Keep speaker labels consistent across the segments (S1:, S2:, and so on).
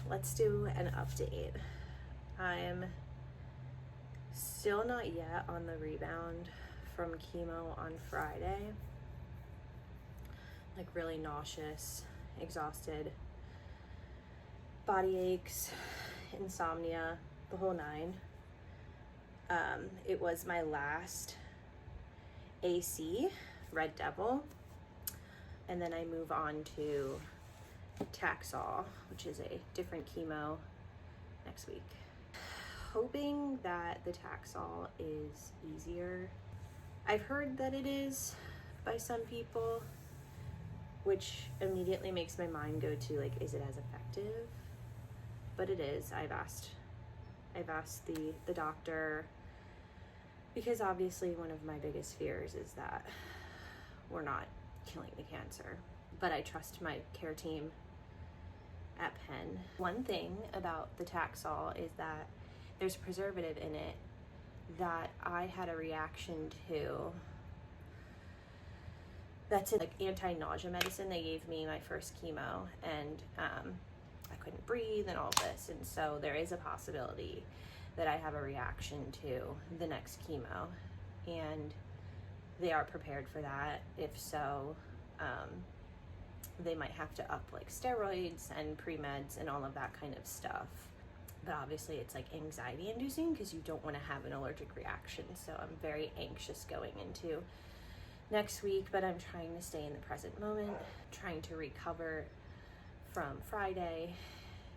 S1: let's do an update. I'm still not yet on the rebound from chemo on Friday. Like really nauseous, exhausted, body aches, insomnia, the whole nine. It was my last AC, Red Devil, and then I move on to Taxol, which is a different chemo, next week. Hoping that the Taxol is easier. I've heard that it is by some people, which immediately makes my mind go to like, is it as effective? But it is. I've asked the doctor, because obviously one of my biggest fears is that we're not killing the cancer. But I trust my care team at Penn. One thing about the Taxol is that there's a preservative in it that I had a reaction to. That's like anti-nausea medicine they gave me my first chemo, and I couldn't breathe and all this, and so there is a possibility that I have a reaction to the next chemo, and they are prepared for that. If so, they might have to up like steroids and pre-meds and all of that kind of stuff. But obviously it's like anxiety inducing because you don't want to have an allergic reaction. So I'm very anxious going into next week, but I'm trying to stay in the present moment, trying to recover from Friday,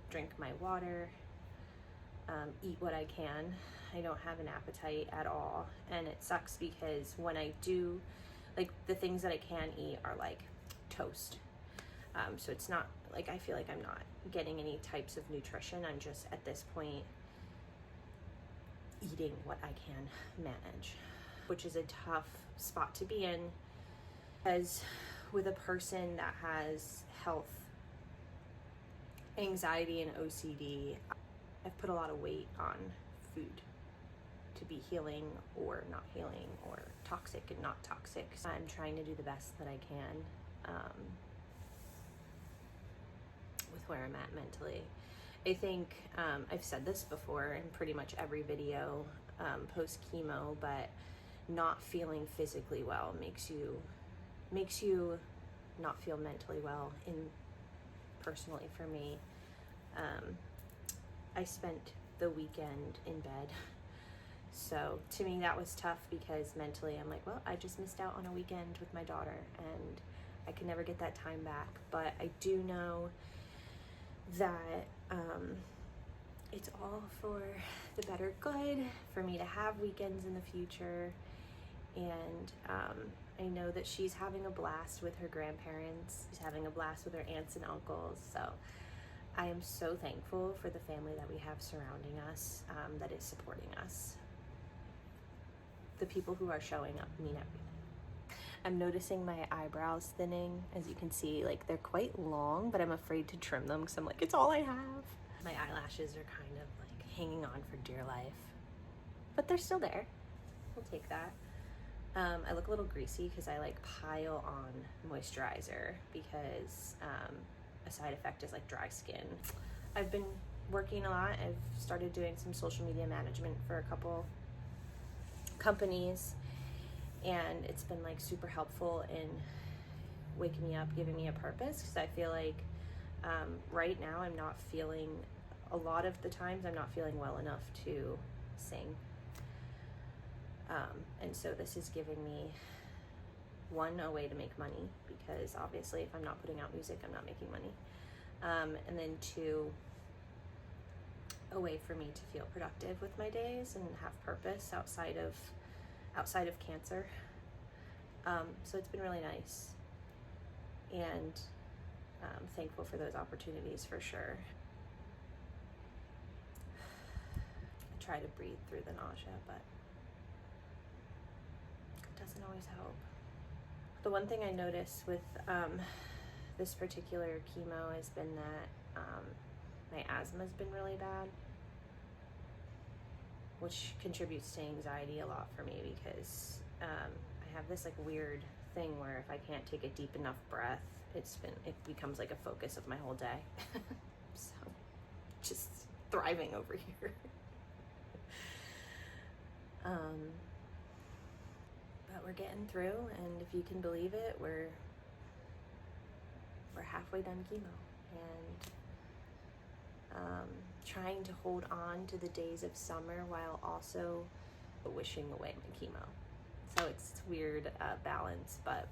S1: drink my water, eat what I can. I don't have an appetite at all. And it sucks because when I do, like the things that I can eat are like toast. So it's not like, I feel like I'm not getting any types of nutrition. I'm just at this point eating what I can manage, which is a tough spot to be in, because with a person that has health anxiety and OCD, I've put a lot of weight on food to be healing or not healing, or toxic and not toxic. So I'm trying to do the best that I can with where I'm at mentally. I think I've said this before in pretty much every video post chemo, but not feeling physically well makes you not feel mentally well. In personally for me, I spent the weekend in bed, so to me that was tough, because mentally I'm like, well, I just missed out on a weekend with my daughter and I can never get that time back. But I do know that it's all for the better good for me to have weekends in the future. And I know that she's having a blast with her grandparents. She's having a blast with her aunts and uncles. So I am so thankful for the family that we have surrounding us, that is supporting us. The people who are showing up mean everything. I'm noticing my eyebrows thinning. As you can see, like they're quite long, but I'm afraid to trim them because I'm like, it's all I have. My eyelashes are kind of like hanging on for dear life, but they're still there. We'll take that. I look a little greasy because I like pile on moisturizer, because a side effect is like dry skin. I've been working a lot. I've started doing some social media management for a couple companies, and it's been like super helpful in waking me up, giving me a purpose, because I feel like right now I'm not feeling, a lot of the times I'm not feeling well enough to sing. And so this is giving me, one, a way to make money, because obviously if I'm not putting out music, I'm not making money. And then two, a way for me to feel productive with my days and have purpose outside of cancer. So it's been really nice, and I'm thankful for those opportunities for sure. I try to breathe through the nausea, but it doesn't always help. The one thing I noticed with this particular chemo has been that my asthma has been really bad, which contributes to anxiety a lot for me, because I have this like weird thing where if I can't take a deep enough breath, it becomes like a focus of my whole day. So thriving over here. But we're getting through, and if you can believe it, we're halfway done chemo, and trying to hold on to the days of summer while also wishing away my chemo. So it's weird balance, but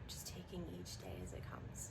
S1: just taking each day as it comes.